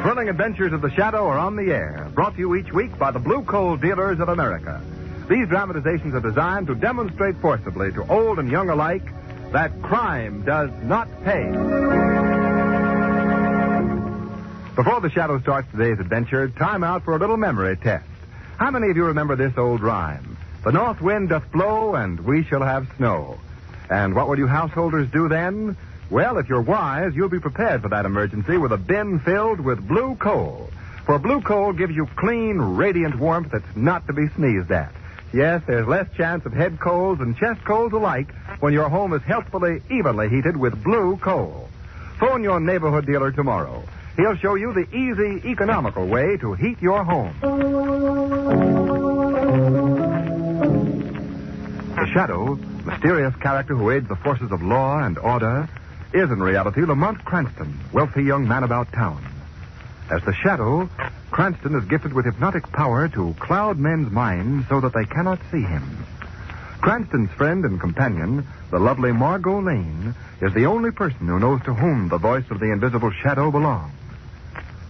thrilling adventures of the Shadow are on the air, brought to you each week by the Blue Coal Dealers of America. These dramatizations are designed to demonstrate forcibly to old and young alike that crime does not pay. Before the Shadow starts today's adventure, time out for a little memory test. How many of you remember this old rhyme? The north wind doth blow, and we shall have snow. And what will you householders do then? Well, if you're wise, you'll be prepared for that emergency with a bin filled with blue coal. For blue coal gives you clean, radiant warmth that's not to be sneezed at. Yes, there's less chance of head colds and chest colds alike when your home is healthfully, evenly heated with blue coal. Phone your neighborhood dealer tomorrow. He'll show you the easy, economical way to heat your home. The Shadow, mysterious character who aids the forces of law and order, is in reality Lamont Cranston, wealthy young man about town. As the Shadow, Cranston is gifted with hypnotic power to cloud men's minds so that they cannot see him. Cranston's friend and companion, the lovely Margot Lane, is the only person who knows to whom the voice of the invisible Shadow belongs.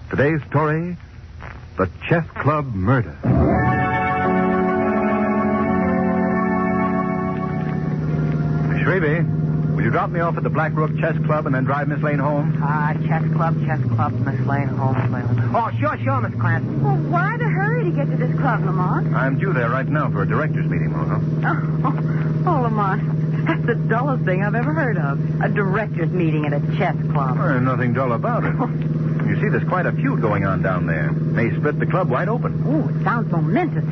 Today's story, The Chess Club Murder. Shrevey, will you drop me off at the Black Brook Chess Club and then drive Miss Lane home? Chess Club, Miss Lane, home, Miss Lane. Oh, sure, Miss Cranston. Well, why the hurry to get to this club, Lamont? I'm due there right now for a director's meeting, Margot. Oh, Lamont, that's the dullest thing I've ever heard of. A director's meeting at a chess club. Well, there's nothing dull about it. You see, there's quite a feud going on down there. May split the club wide open. Oh, it sounds momentous.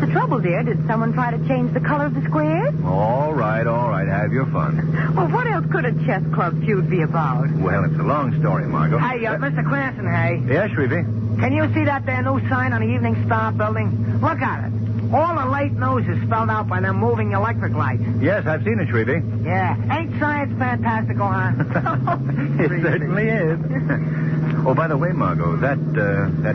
The trouble, dear, did someone try to change the color of the squares? All right. Have your fun. Well, what else could a chess club feud be about? Well, it's a long story, Margot. Hey, Mr. Cranston, hey. Yeah, Shrevey? Can you see that there new sign on the Evening Star building? Look at it. All the late news is spelled out by them moving electric lights. Yes, I've seen it, Shrevey. Yeah. Ain't science fantastical, huh? It certainly is. Oh, by the way, Margot, that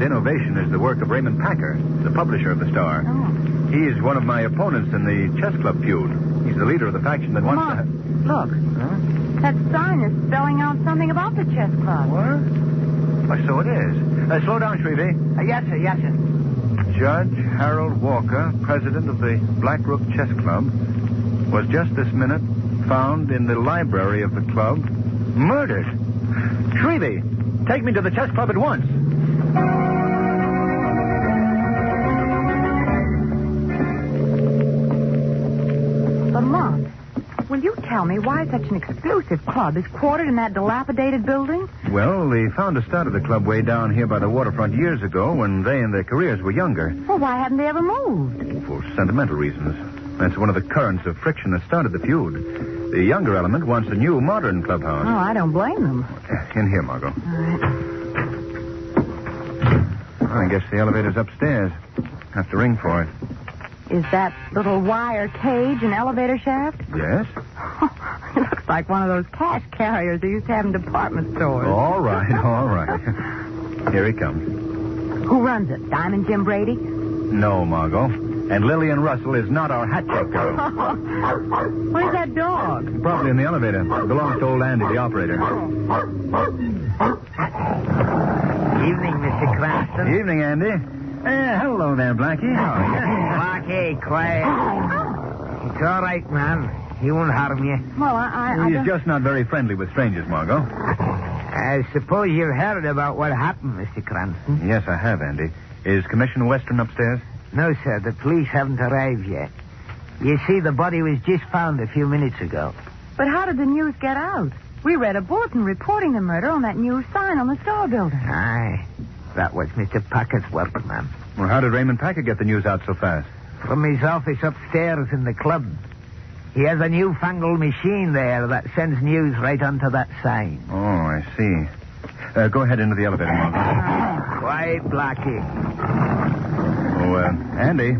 innovation is the work of Raymond Packer, the publisher of the Star. Oh. He's one of my opponents in the chess club feud. He's the leader of the faction that wants to... Look. Huh? That sign is spelling out something about the chess club. What? Why, so it is. Slow down, Shrevey. Yes, sir. Judge Harold Walker, president of the Black Brook Chess Club, was just this minute found in the library of the club, murdered. Shrevey, take me to the chess club at once. Lamont, will you tell me why such an exclusive club is quartered in that dilapidated building? Well, the founders started the club way down here by the waterfront years ago when they and their careers were younger. Well, why haven't they ever moved? For sentimental reasons. That's one of the currents of friction that started the feud. The younger element wants a new, modern clubhouse. Oh, I don't blame them. In here, Margot. All right. I guess the elevator's upstairs. Have to ring for it. Is that little wire cage an elevator shaft? Yes? It looks like one of those cash carriers they used to have in department stores. All right. Here he comes. Who runs it? Diamond Jim Brady? No, Margot. And Lillian Russell is not our hat check girl. Where's that dog? Probably in the elevator. It belongs to old Andy, the operator. Evening, Mr. Cranston. Evening, Andy. Hello there, Blackie. Blackie, quiet. It's all right, man. He won't harm you. Well, He's just not very friendly with strangers, Margot. I suppose you've heard about what happened, Mr. Cranston. Yes, I have, Andy. Is Commissioner Western upstairs? No, sir. The police haven't arrived yet. You see, the body was just found a few minutes ago. But how did the news get out? We read a bulletin reporting the murder on that new sign on the Star building. Aye. That was Mr. Packer's work, ma'am. Well, how did Raymond Packer get the news out so fast? From his office upstairs in the club. He has a newfangled machine there that sends news right onto that sign. Oh, I see. Go ahead into the elevator, Margot. Quiet, Blackie. Oh, Andy,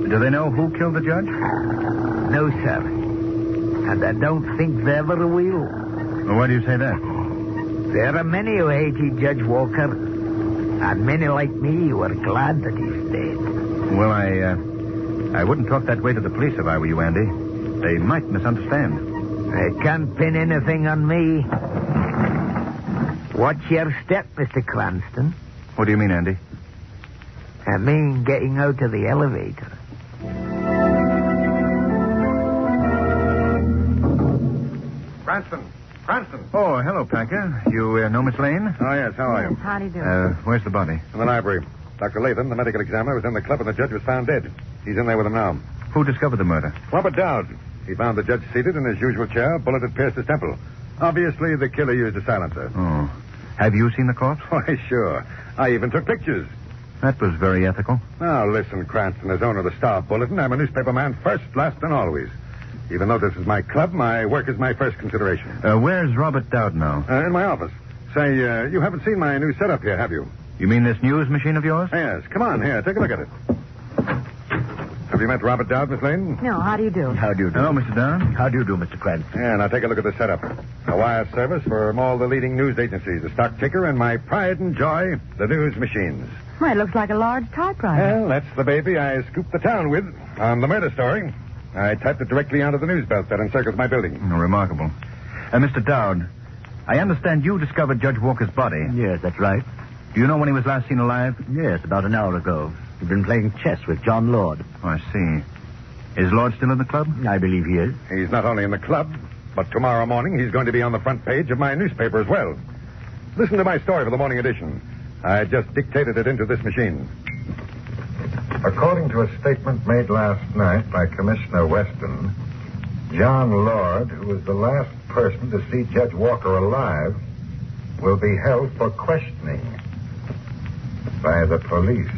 do they know who killed the judge? No, sir. And I don't think they ever will. Well, why do you say that? There are many who hated Judge Walker, and many like me who are glad that he's dead. Well, I wouldn't talk that way to the police if I were you, Andy. They might misunderstand. They can't pin anything on me. Watch your step, Mr. Cranston. What do you mean, Andy? I mean getting out of the elevator. Cranston. Cranston. Oh, hello, Packer. You know Miss Lane? Oh, yes. How are you? How do you do? Where's the body? In the library. Dr. Latham, the medical examiner, was in the club and the judge was found dead. He's in there with him now. Who discovered the murder? Robert Dowd. He found the judge seated in his usual chair. A bullet had pierced his temple. Obviously, the killer used a silencer. Oh. Have you seen the corpse? Why, sure. I even took pictures. That was very ethical. Now, listen, Cranston, as owner of the Star Bulletin, I'm a newspaper man first, last, and always. Even though this is my club, my work is my first consideration. Where's Robert Dowd now? In my office. Say, you haven't seen my new setup here, have you? You mean this news machine of yours? Yes. Come on, here, take a look at it. Have you met Robert Dowd, Miss Lane? No, how do you do? How do you do? Hello, Mr. Dowd. How do you do, Mr. Cranston? Yeah, now take a look at the setup. A wire service from all the leading news agencies, a stock ticker, and my pride and joy, the news machines. Well, it looks like a large typewriter. Well, that's the baby I scooped the town with on the murder story. I typed it directly onto the news belt that encircles my building. Remarkable. Mr. Dowd, I understand you discovered Judge Walker's body. Yes, that's right. Do you know when he was last seen alive? Yes, about an hour ago. He'd been playing chess with John Lord. Oh, I see. Is Lord still in the club? I believe he is. He's not only in the club, but tomorrow morning he's going to be on the front page of my newspaper as well. Listen to my story for the morning edition. I just dictated it into this machine. According to a statement made last night by Commissioner Weston, John Lord, who was the last person to see Judge Walker alive, will be held for questioning by the police.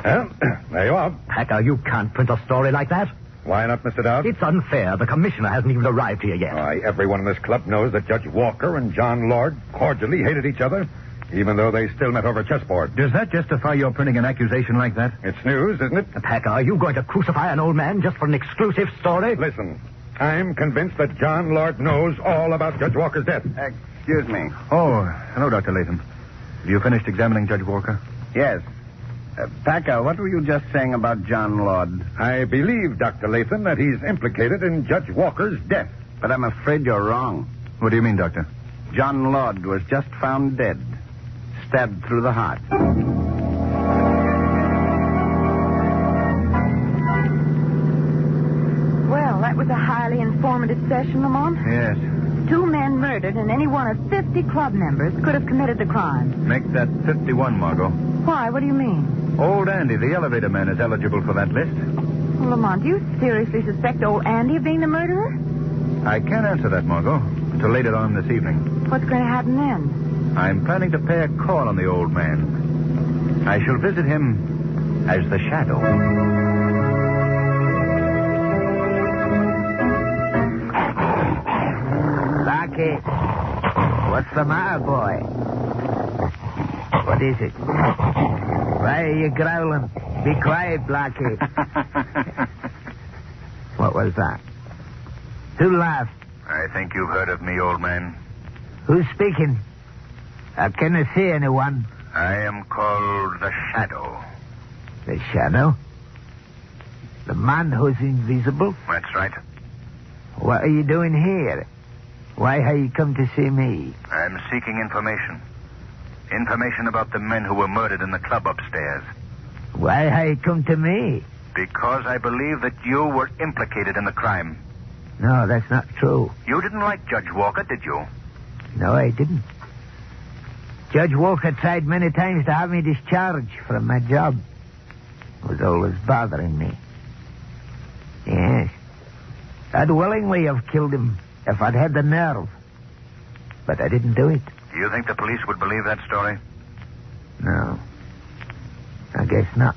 Well, there you are. Packer, you can't print a story like that. Why not, Mr. Dowd? It's unfair. The commissioner hasn't even arrived here yet. Why, everyone in this club knows that Judge Walker and John Lord cordially hated each other, even though they still met over a chessboard. Does that justify your printing an accusation like that? It's news, isn't it? Packer, are you going to crucify an old man just for an exclusive story? Listen, I'm convinced that John Lord knows all about Judge Walker's death. Excuse me. Oh, hello, Dr. Latham. Have you finished examining Judge Walker? Yes. Packer, what were you just saying about John Lord? I believe, Dr. Latham, that he's implicated in Judge Walker's death. But I'm afraid you're wrong. What do you mean, Doctor? John Lord was just found dead, stabbed through the heart. Well, that was a highly informative session, Lamont. Yes. 2 men murdered, and any one of 50 club members could have committed the crime. Make that 51, Margot. Why? What do you mean? Old Andy, the elevator man, is eligible for that list. Well, Lamont, do you seriously suspect old Andy of being the murderer? I can't answer that, Margot, until later on this evening. What's going to happen then? I'm planning to pay a call on the old man. I shall visit him as the Shadow. Blackie, what's the matter, boy? What is it? Why are you growling? Be quiet, Blackie. What was that? Who laughed? I think you've heard of me, old man. Who's speaking? I can't see anyone. I am called the Shadow. The Shadow? The man who's invisible? That's right. What are you doing here? Why have you come to see me? I'm seeking information. Information about the men who were murdered in the club upstairs. Why have you come to me? Because I believe that you were implicated in the crime. No, that's not true. You didn't like Judge Walker, did you? No, I didn't. Judge Walker tried many times to have me discharged from my job. It was always bothering me. Yes. I'd willingly have killed him if I'd had the nerve. But I didn't do it. Do you think the police would believe that story? No. I guess not.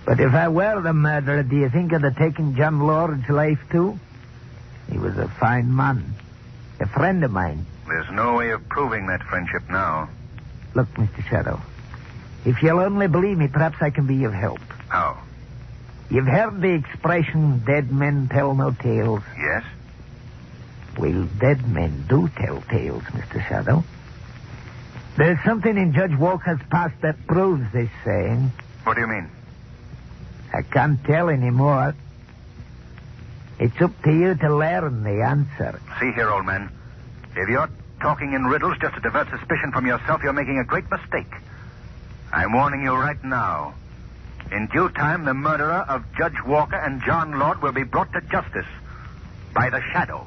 But if I were the murderer, do you think I'd have taken John Lord's life, too? He was a fine man. A friend of mine. There's no way of proving that friendship now. Look, Mr. Shadow, if you'll only believe me, perhaps I can be of help. How? You've heard the expression, dead men tell no tales. Yes? Well, dead men do tell tales, Mr. Shadow. There's something in Judge Walker's past that proves this saying. What do you mean? I can't tell anymore. It's up to you to learn the answer. See here, old man. If you're talking in riddles just to divert suspicion from yourself, you're making a great mistake. I'm warning you right now. In due time, the murderer of Judge Walker and John Lord will be brought to justice by the Shadow.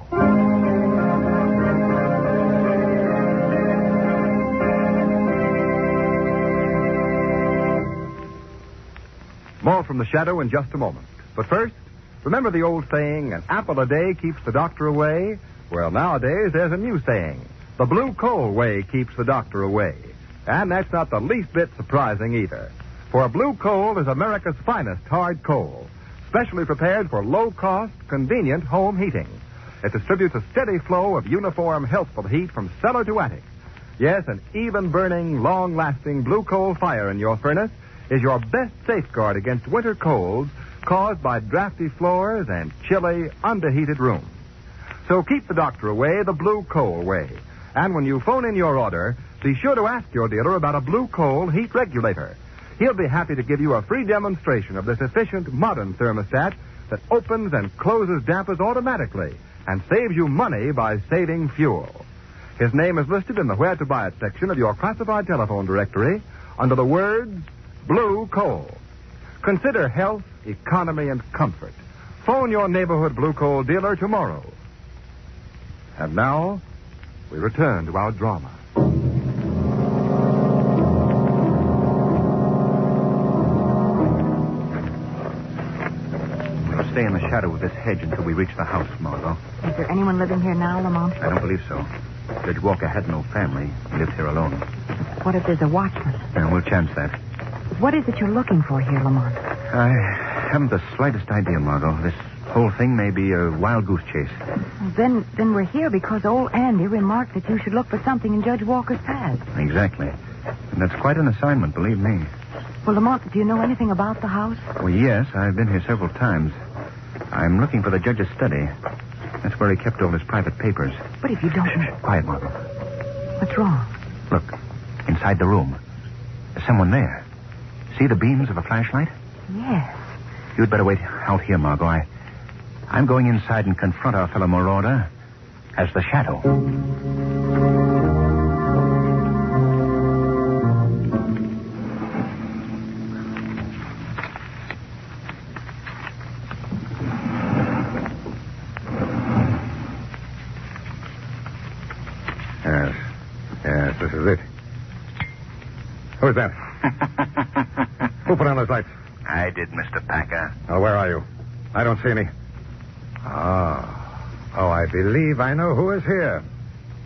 More from the Shadow in just a moment. But first, remember the old saying, an apple a day keeps the doctor away? Well, nowadays, there's a new saying. The blue coal way keeps the doctor away. And that's not the least bit surprising either. For blue coal is America's finest hard coal, specially prepared for low-cost, convenient home heating. It distributes a steady flow of uniform, healthful heat from cellar to attic. Yes, an even-burning, long-lasting blue coal fire in your furnace is your best safeguard against winter colds caused by drafty floors and chilly, underheated rooms. So keep the doctor away the blue coal way. And when you phone in your order, be sure to ask your dealer about a blue coal heat regulator. He'll be happy to give you a free demonstration of this efficient, modern thermostat that opens and closes dampers automatically and saves you money by saving fuel. His name is listed in the Where to Buy It section of your classified telephone directory under the words Blue Coal. Consider health, economy, and comfort. Phone your neighborhood blue coal dealer tomorrow. And now, we return to our drama. We'll stay in the shadow of this hedge until we reach the house, Margot. Is there anyone living here now, Lamont? I don't believe so. Judge Walker had no family. He lives here alone. What if there's a watchman? We'll chance that. What is it you're looking for here, Lamont? I haven't the slightest idea, Margot. This whole thing may be a wild goose chase. Well, then we're here because old Andy remarked that you should look for something in Judge Walker's past. Exactly. And that's quite an assignment, believe me. Well, Lamont, do you know anything about the house? Well, yes, I've been here several times. I'm looking for the judge's study. That's where he kept all his private papers. But if you don't... Quiet, Margot. What's wrong? Look, inside the room. There's someone there. See the beams of a flashlight? Yes. You'd better wait out here, Margot. I'm going inside and confront our fellow marauder as the Shadow. Yes, this is it. Who's that? Who put on those lights? I did, Mr. Packer. Oh, where are you? I don't see any. Oh, I believe I know who is here.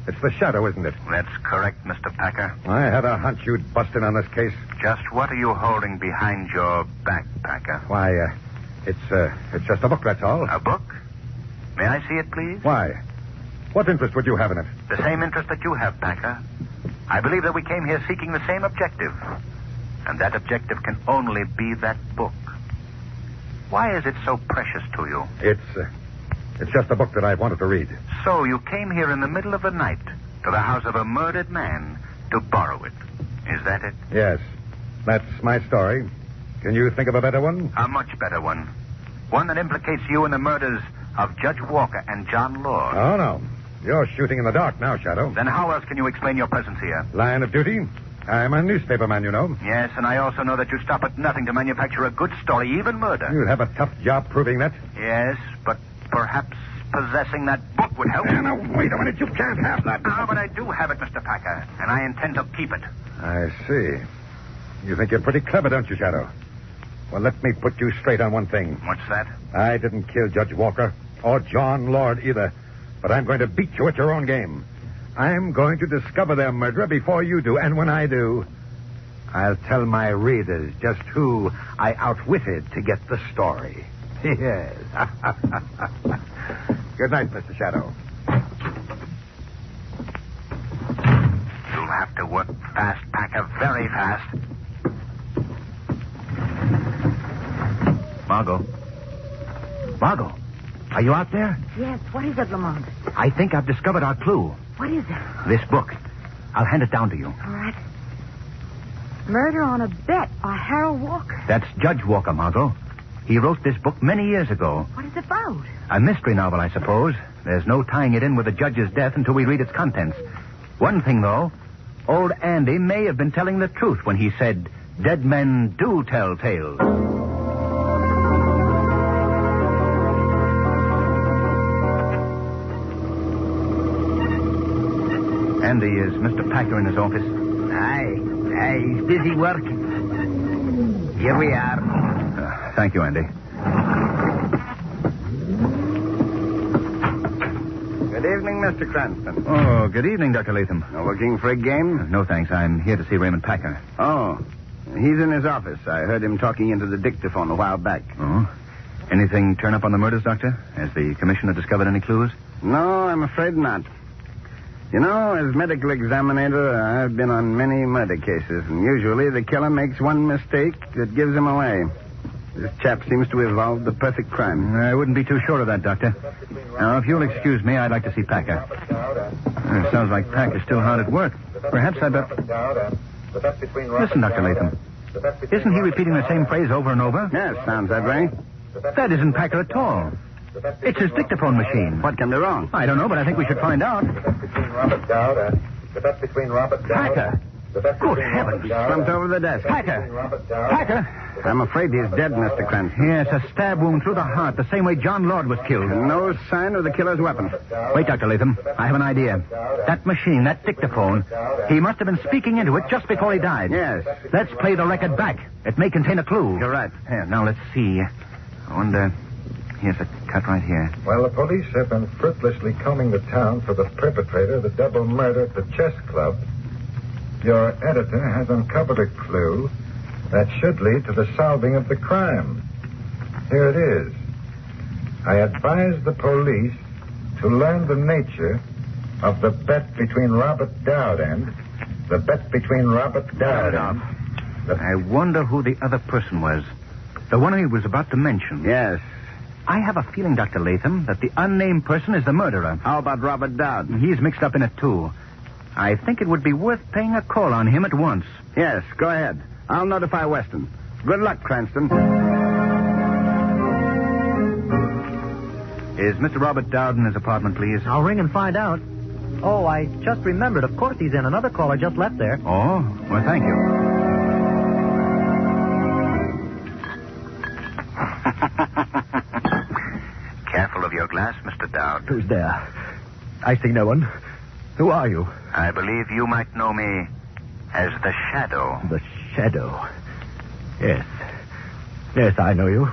It's the Shadow, isn't it? That's correct, Mr. Packer. I had a hunch you'd bust in on this case. Just what are you holding behind your back, Packer? Why, it's just a book, that's all. A book? May I see it, please? Why? What interest would you have in it? The same interest that you have, Packer. I believe that we came here seeking the same objective. And that objective can only be that book. Why is it so precious to you? It's just a book that I've wanted to read. So you came here in the middle of the night to the house of a murdered man to borrow it. Is that it? Yes. That's my story. Can you think of a better one? A much better one. One that implicates you in the murders of Judge Walker and John Lord. Oh, no. You're shooting in the dark now, Shadow. Then how else can you explain your presence here? Line of duty. I'm a newspaper man, you know. Yes, and I also know that you stop at nothing to manufacture a good story, even murder. You'll have a tough job proving that. Yes, but perhaps possessing that book would help. Now, wait a minute. You can't have that. Ah, but I do have it, Mr. Packer, and I intend to keep it. I see. You think you're pretty clever, don't you, Shadow? Well, let me put you straight on one thing. What's that? I didn't kill Judge Walker or John Lord either, but I'm going to beat you at your own game. I'm going to discover their murderer before you do, and when I do, I'll tell my readers just who I outwitted to get the story. Yes. Good night, Mr. Shadow. You'll have to work fast, Packer, very fast. Margot, are you out there? Yes, what is it, Lamont? I think I've discovered our clue. What is it? This book. I'll hand it down to you. All right. Murder on a Bet by Harold Walker. That's Judge Walker, Margot. He wrote this book many years ago. What is it about? A mystery novel, I suppose. There's no tying it in with the judge's death until we read its contents. One thing, though, old Andy may have been telling the truth when he said, dead men do tell tales. Andy, is Mr. Packer in his office? Aye, he's busy working. Here we are. Thank you, Andy. Good evening, Mr. Cranston. Oh, good evening, Dr. Latham. Looking for a game? No, thanks. I'm here to see Raymond Packer. Oh, he's in his office. I heard him talking into the dictaphone a while back. Oh? Anything turn up on the murders, Doctor? Has the commissioner discovered any clues? No, I'm afraid not. You know, as medical examiner, I've been on many murder cases, and usually the killer makes one mistake that gives him away. This chap seems to have evolved the perfect crime. I wouldn't be too sure of that, Doctor. Now, if you'll excuse me, I'd like to see Packer. It sounds like Packer's still hard at work. Perhaps I bet... Listen, Dr. Latham. Isn't he repeating the same phrase over and over? Yes, sounds that way. That isn't Packer at all. It's his dictaphone machine. What can be wrong? I don't know, but I think we should find out. Packer! Good heavens. Slumped over the desk. Packer! Packer! I'm afraid he's dead, Mr. Cranston. Yes, a stab wound through the heart, the same way John Lord was killed. And no sign of the killer's weapon. Wait, Dr. Latham. I have an idea. That machine, that dictaphone, he must have been speaking into it just before he died. Yes. Let's play the record back. It may contain a clue. You're right. Here, now let's see. I wonder... Here's a cut right here. While the police have been fruitlessly combing the town for the perpetrator of the double murder at the chess club, your editor has uncovered a clue that should lead to the solving of the crime. Here it is. I advise the police to learn the nature of the bet between Robert Dowd and... The bet between Robert Dowd and... I wonder who the other person was. The one he was about to mention. Yes. I have a feeling, Dr. Latham, that the unnamed person is the murderer. How about Robert Dowd? He's mixed up in it, too. I think it would be worth paying a call on him at once. Yes, go ahead. I'll notify Weston. Good luck, Cranston. Is Mr. Robert Dowd in his apartment, please? I'll ring and find out. Oh, I just remembered. Of course he's in. Another caller just left there. Oh? Well, thank you. Careful of your glass, Mr. Dowd. Who's there? I see no one. Who are you? I believe you might know me as the Shadow. The Shadow. Yes. Yes, I know you.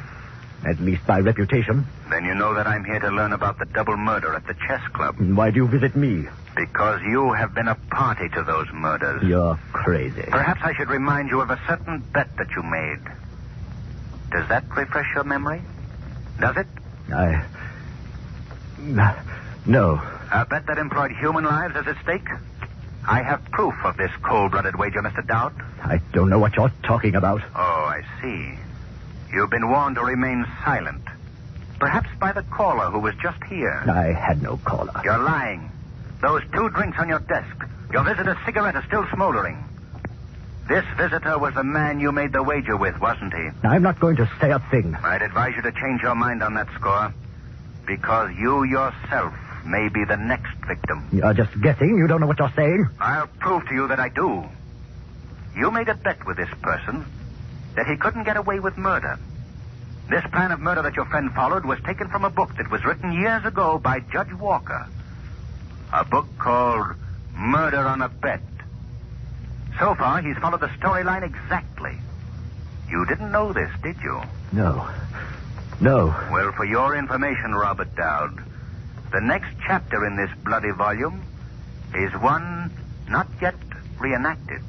At least by reputation. Then you know that I'm here to learn about the double murder at the chess club. Why do you visit me? Because you have been a party to those murders. You're crazy. Perhaps I should remind you of a certain bet that you made. Does that refresh your memory? Does it? No. A bet that employed human lives as its stake? I have proof of this cold-blooded wager, Mr. Dowd. I don't know what you're talking about. Oh, I see. You've been warned to remain silent. Perhaps by the caller who was just here. I had no caller. You're lying. Those 2 drinks on your desk. Your visitor's cigarette is still smoldering. This visitor was the man you made the wager with, wasn't he? I'm not going to say a thing. I'd advise you to change your mind on that score. Because you yourself may be the next victim. You're just guessing. You don't know what you're saying. I'll prove to you that I do. You made a bet with this person that he couldn't get away with murder. This plan of murder that your friend followed was taken from a book that was written years ago by Judge Walker. A book called Murder on a Bet. So far, he's followed the storyline exactly. You didn't know this, did you? No. Well, for your information, Robert Dowd, the next chapter in this bloody volume is one not yet reenacted.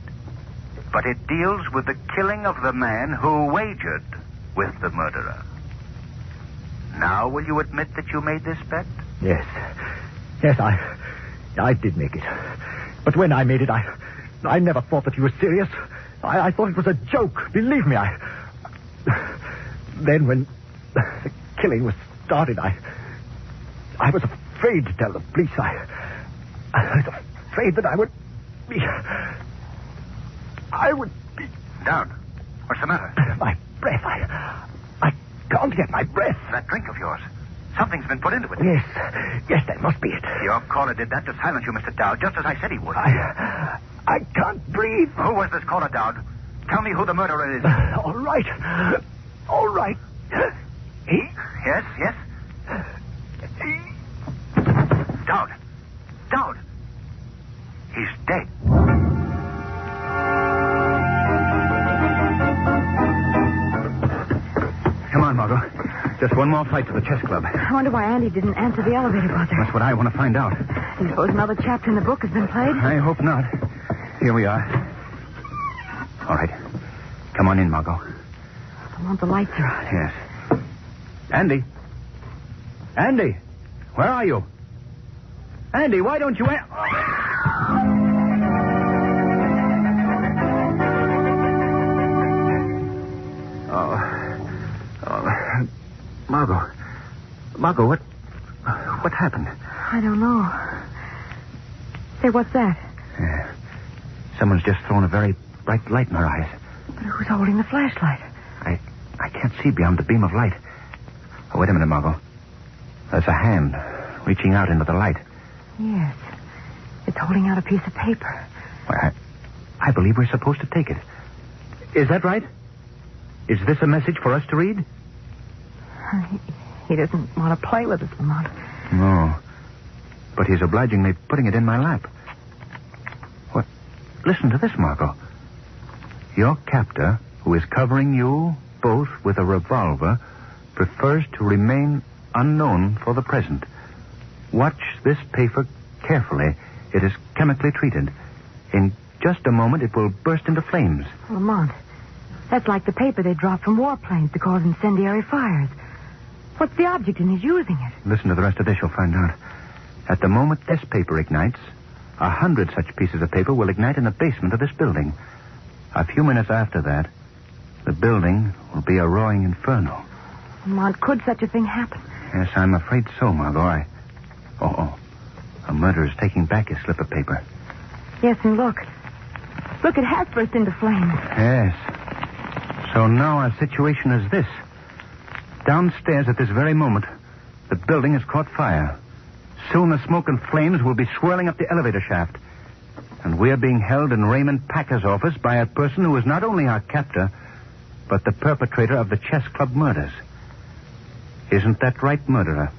But it deals with the killing of the man who wagered with the murderer. Now, will you admit that you made this bet? Yes, I did make it. But when I made it, I never thought that you were serious. I thought it was a joke. Believe me, Then when the killing was started, I was afraid to tell the police. I was afraid that I would be... Dowd, what's the matter? My breath. I can't get my breath. That drink of yours. Something's been put into it. Yes. Yes, that must be it. Your caller did that to silence you, Mr. Dowd, just as I said he would. I can't breathe. Who was this caller, Dowd? Tell me who the murderer is. All right. All right. He? Yes, yes? Dowd. Dowd. He's dead. Come on, Margot. Just one more flight to the chess club. I wonder why Andy didn't answer the elevator buzzer. That's what I want to find out. Do you suppose another chapter in the book has been played? I hope not. Here we are. All right. Come on in, Margot. Lamont, the lights are out. Yes. Andy. Andy. Where are you? Andy, why don't you... Margot, what happened? I don't know. Say, what's that? Someone's just thrown a very bright light in her eyes. But who's holding the flashlight? I can't see beyond the beam of light. Oh, wait a minute, Margot. There's a hand reaching out into the light. Yes. It's holding out a piece of paper. Well, I believe we're supposed to take it. Is that right? Is this a message for us to read? He doesn't want to play with us, Lamont. No. But he's obligingly putting it in my lap. What? Listen to this, Margot. Your captor, who is covering you both with a revolver, prefers to remain unknown for the present. Watch this paper carefully. It is chemically treated. In just a moment, it will burst into flames. Lamont, that's like the paper they drop from warplanes to cause incendiary fires. What's the object in his using it? Listen to the rest of this, you'll find out. At the moment this paper ignites, 100 such pieces of paper will ignite in the basement of this building. A few minutes after that, the building will be a roaring inferno. Lamont, could such a thing happen? Yes, I'm afraid so, Margot. Oh. A murderer's taking back his slip of paper. Yes, and look. Look, it has burst into flames. Yes. So now our situation is this. Downstairs at this very moment, the building has caught fire. Soon the smoke and flames will be swirling up the elevator shaft. And we're being held in Raymond Packer's office by a person who is not only our captor, but the perpetrator of the chess club murders. Isn't that right, murderer?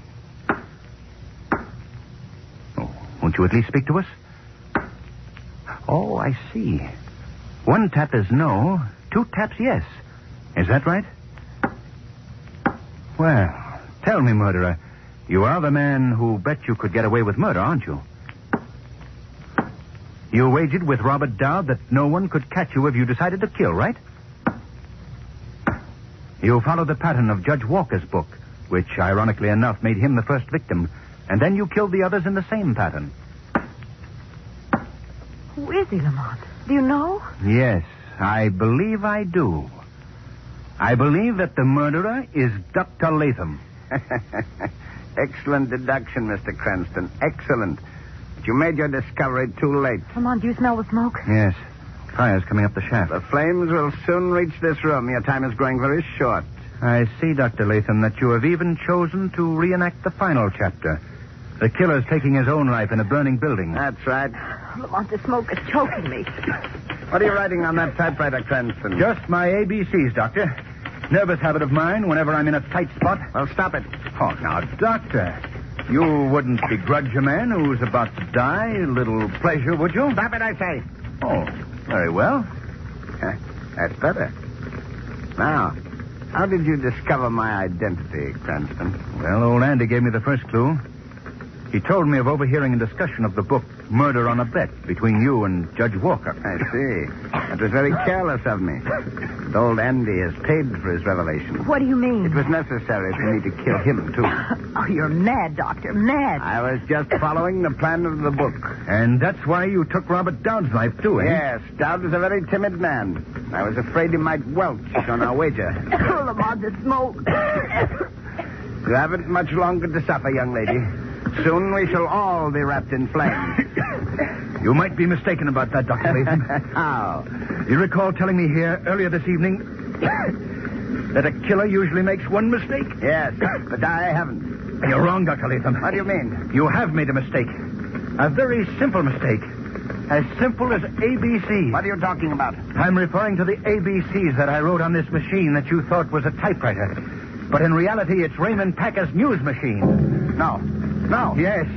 Oh, won't you at least speak to us? Oh, I see. One tap is no, 2 taps yes. Is that right? Well, tell me, murderer, you are the man who bet you could get away with murder, aren't you? You wagered with Robert Dowd that no one could catch you if you decided to kill, right? You followed the pattern of Judge Walker's book, which, ironically enough, made him the first victim, and then you killed the others in the same pattern. Who is he, Lamont? Do you know? Yes, I believe I do. I believe that the murderer is Dr. Latham. Excellent deduction, Mr. Cranston. Excellent. But you made your discovery too late. Lamont, do you smell the smoke? Yes. Fire's coming up the shaft. The flames will soon reach this room. Your time is growing very short. I see, Dr. Latham, that you have even chosen to reenact the final chapter. The killer's taking his own life in a burning building. That's right. Lamont, the smoke is choking me. What are you writing on that typewriter, Cranston? Just my ABCs, Doctor. Nervous habit of mine whenever I'm in a tight spot. Well, stop it. Oh, now, Doctor, you wouldn't begrudge a man who's about to die a little pleasure, would you? Stop it, I say. Oh, very well. That's better. Now, how did you discover my identity, Cranston? Well, old Andy gave me the first clue. He told me of overhearing a discussion of the book Murder on a Bet between you and Judge Walker. I see. That was very careless of me. And old Andy has paid for his revelation. What do you mean? It was necessary for me to kill him, too. Oh, you're mad, Doctor, mad. I was just following the plan of the book. And that's why you took Robert Dowd's life, too, eh? Yes, Dowd was a very timid man. I was afraid he might welch on our wager. Lamont, the smoke. You haven't much longer to suffer, young lady. Soon we shall all be wrapped in flames. You might be mistaken about that, Dr. Latham. How? You recall telling me here earlier this evening that a killer usually makes one mistake? Yes, but I haven't. You're wrong, Dr. Latham. What do you mean? You have made a mistake. A very simple mistake. As simple as ABCs. What are you talking about? I'm referring to the ABCs that I wrote on this machine that you thought was a typewriter. But in reality, it's Raymond Packer's news machine. No. Yes.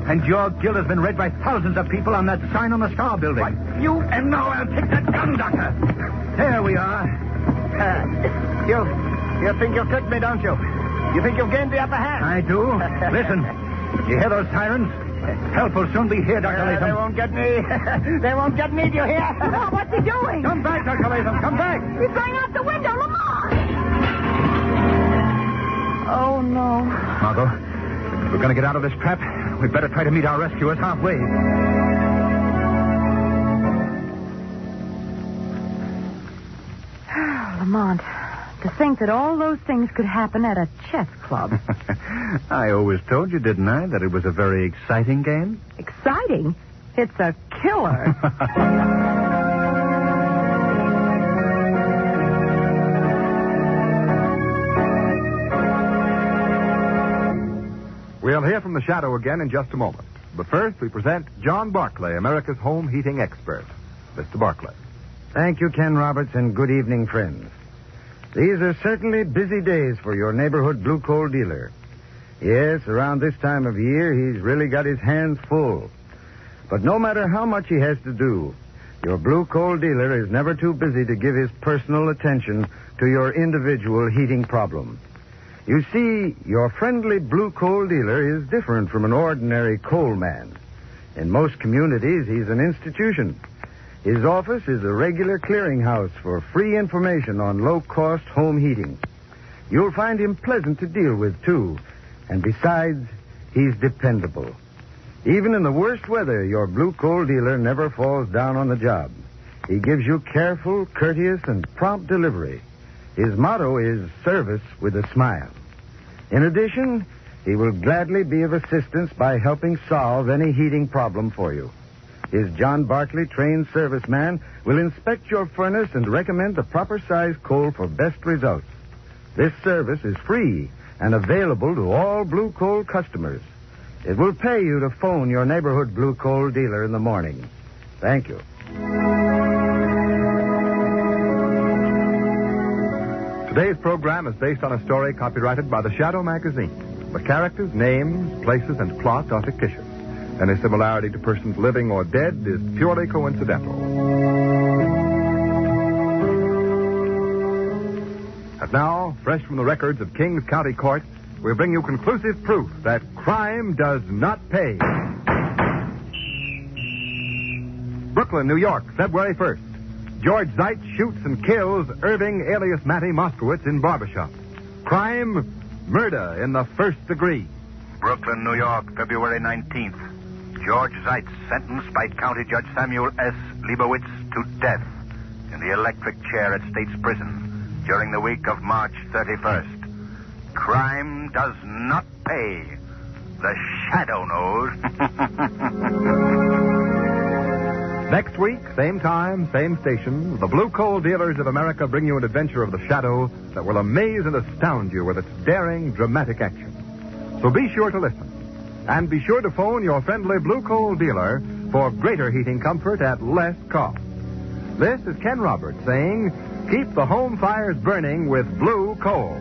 And your guild has been read by thousands of people on that sign on the Star Building. What? And now I'll take that gun, Doctor. There we are. You think you'll trick me, don't you? You think you'll gain the upper hand? I do. Listen. You hear those sirens? Help will soon be here, Dr. Latham. They won't get me. They won't get me, do you hear? Lamont, what's he doing? Come back, Dr. Latham. Come back. He's going out the window, Lamont! Oh, no. Margot, if we're going to get out of this trap, we'd better try to meet our rescuers halfway. Lamont, to think that all those things could happen at a chess club. I always told you, didn't I, that it was a very exciting game? Exciting. It's a killer. We'll hear from the Shadow again in just a moment. But first, we present John Barclay, America's home heating expert. Mr. Barclay. Thank you, Ken Roberts, and good evening, friends. These are certainly busy days for your neighborhood blue coal dealer. Yes, around this time of year, he's really got his hands full. But no matter how much he has to do, your blue coal dealer is never too busy to give his personal attention to your individual heating problem. You see, your friendly blue coal dealer is different from an ordinary coal man. In most communities, he's an institution. His office is a regular clearinghouse for free information on low-cost home heating. You'll find him pleasant to deal with, too. And besides, he's dependable. Even in the worst weather, your blue coal dealer never falls down on the job. He gives you careful, courteous, and prompt delivery. His motto is service with a smile. In addition, he will gladly be of assistance by helping solve any heating problem for you. His John Barclay trained serviceman will inspect your furnace and recommend the proper size coal for best results. This service is free and available to all blue coal customers. It will pay you to phone your neighborhood blue coal dealer in the morning. Thank you. Today's program is based on a story copyrighted by the Shadow magazine. The characters, names, places, and plot are fictitious. Any similarity to persons living or dead is purely coincidental. And now, fresh from the records of Kings County Court, we bring you conclusive proof that crime does not pay. Brooklyn, New York, February 1st. George Zeitz shoots and kills Irving alias Matty Moskowitz in barbershop. Crime, murder in the first degree. Brooklyn, New York, February 19th. George Zeitz sentenced by County Judge Samuel S. Leibowitz to death in the electric chair at State's Prison during the week of March 31st. Crime does not pay. The Shadow knows. Next week, same time, same station, the Blue Coal Dealers of America bring you an adventure of the Shadow that will amaze and astound you with its daring, dramatic action. So be sure to listen. And be sure to phone your friendly Blue Coal dealer for greater heating comfort at less cost. This is Ken Roberts saying, keep the home fires burning with Blue Coal.